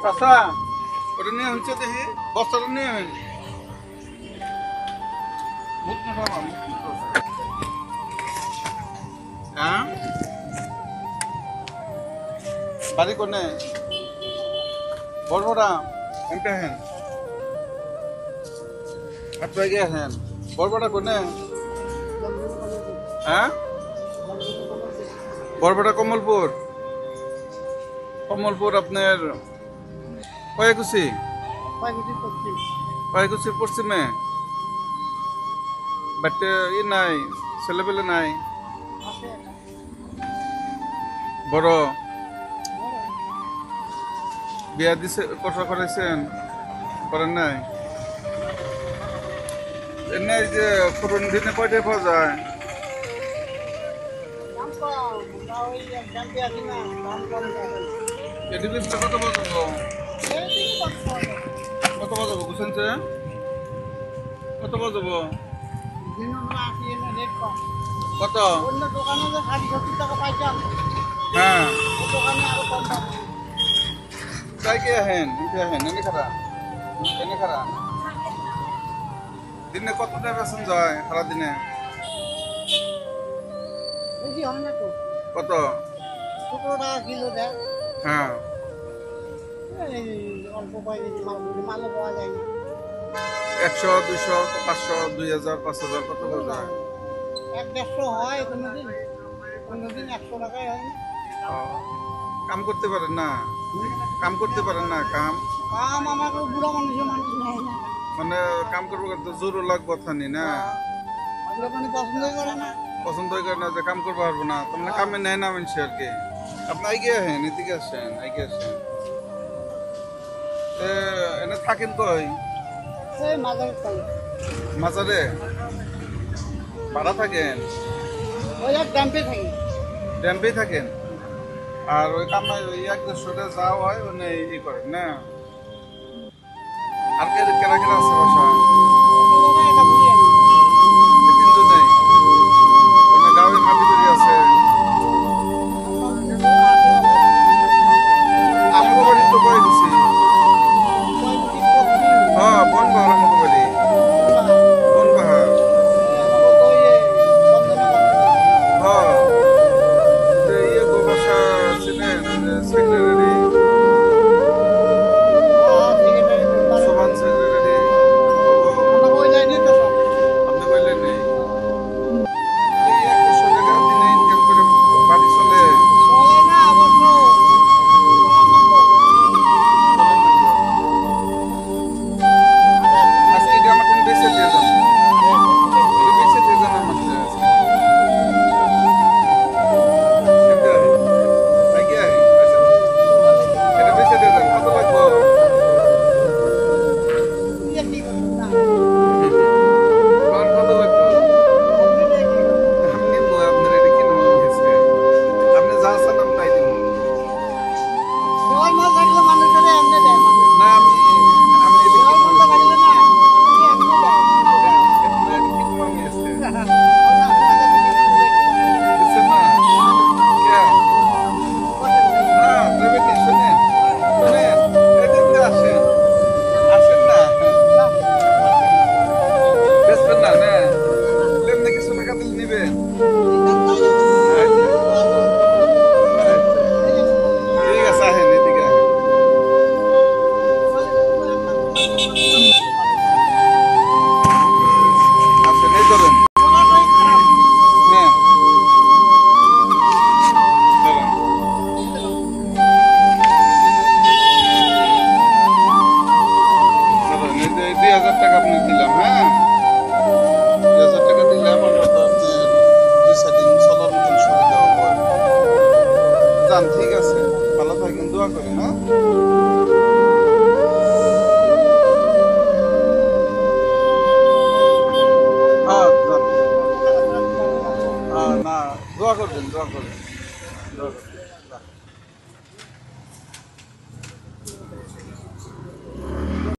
চাচা ওটা নিয়ে হচ্ছে দেখি বস্তাটা নিয়ে হ্যাঁ বাড়ি কোনে বড়বড়া এমটা হেন আপনার গিয়ে হেন বড়বড়া কোনে হ্যাঁ বড়বড়া কমলপুর কমলপুর আপনার কয়কুচি কয়কুচির পশ্চিমে বাট ই নাই ছেলেপেলে নাই বড় বিয়া দিছে কথা করাইছেন করেন নাই এমনি যে পুরন দিনে কয়টায় পাওয়া যায় এডিবিসটা কত বাজাবো কত বাজাবো বুঝছেন কত বাজাবো কত হ্যাঁ তাই কে হেন এনে খারা দিনে কতটা বেতন যায় সারা দিনে কত হ্যাঁ একশো 200 500 2000 5000 কত যায় 150 হয় কোনদিন 100 টাকায় হয় না কাম করতে পারেন না কাম আমার বুড়া মানুষের মানুষ নাই না মানে কাম করবো তো জোর লাগবো থানি না পছন্দই করে না যে কাম করবো পারবো না তার মানে কামে নেয় না মানুষ আর কি আপনি আইগে আসেন এদিকে আসেন এনে থাকেন কই মাজারে ভাড়া থাকেন ড্যাম্পে থাকেন আর ওই কামে ওই 1-150 যাওয়া হয় মানে ই করেন না আর কেরা আছে বাসা তিনজনেই মানে গাঁয়ে মাটি বাড়ি আছে আমাকে বাড়ি তো করে দিছি হ্যাঁ বন পাহাড় আমাকে বাড়ি বন পাহাড় হ্যাঁ ইয়ে গো বাসা ছিলেন সেক্রেটারি সোহান সেক্রেটারি আপনি বললেন নেই এই 100 টাকা দিনে ইনকাম করে বাড়ি চলে আজকে এটা আমার বেঁচে দিয়ে যান বেঁচে দিয়ে যান আমার এটা বেঁচে দিয়ে যান কত লাগবো কত লাগবো আমি নিব আপনার এটা কিনে গেছে আপনি যা আছেন আমি তাই দিব না আমি এটা কিনবো আমি এসে বুঝছেন না কে না যাবে কি শুনেন এদিকে আসেন না বেসবেন না লেমনে কিছু টাকা দিলে নিবেন ঠিক আছে আসেন এদিকে আসেন এই ধরেন হ্যাঁ ধরেন এই যে 2000 টাকা আপনি দিলাম হ্যাঁ 2000 টাকা দিলাম অন্তত আপনি 2-4 দিন চলার মতন সুবিধা হবে যান ঠিক আছে ভালো থাকেন দোয়া করেন হ্যাঁ যান না দোয়া করবেন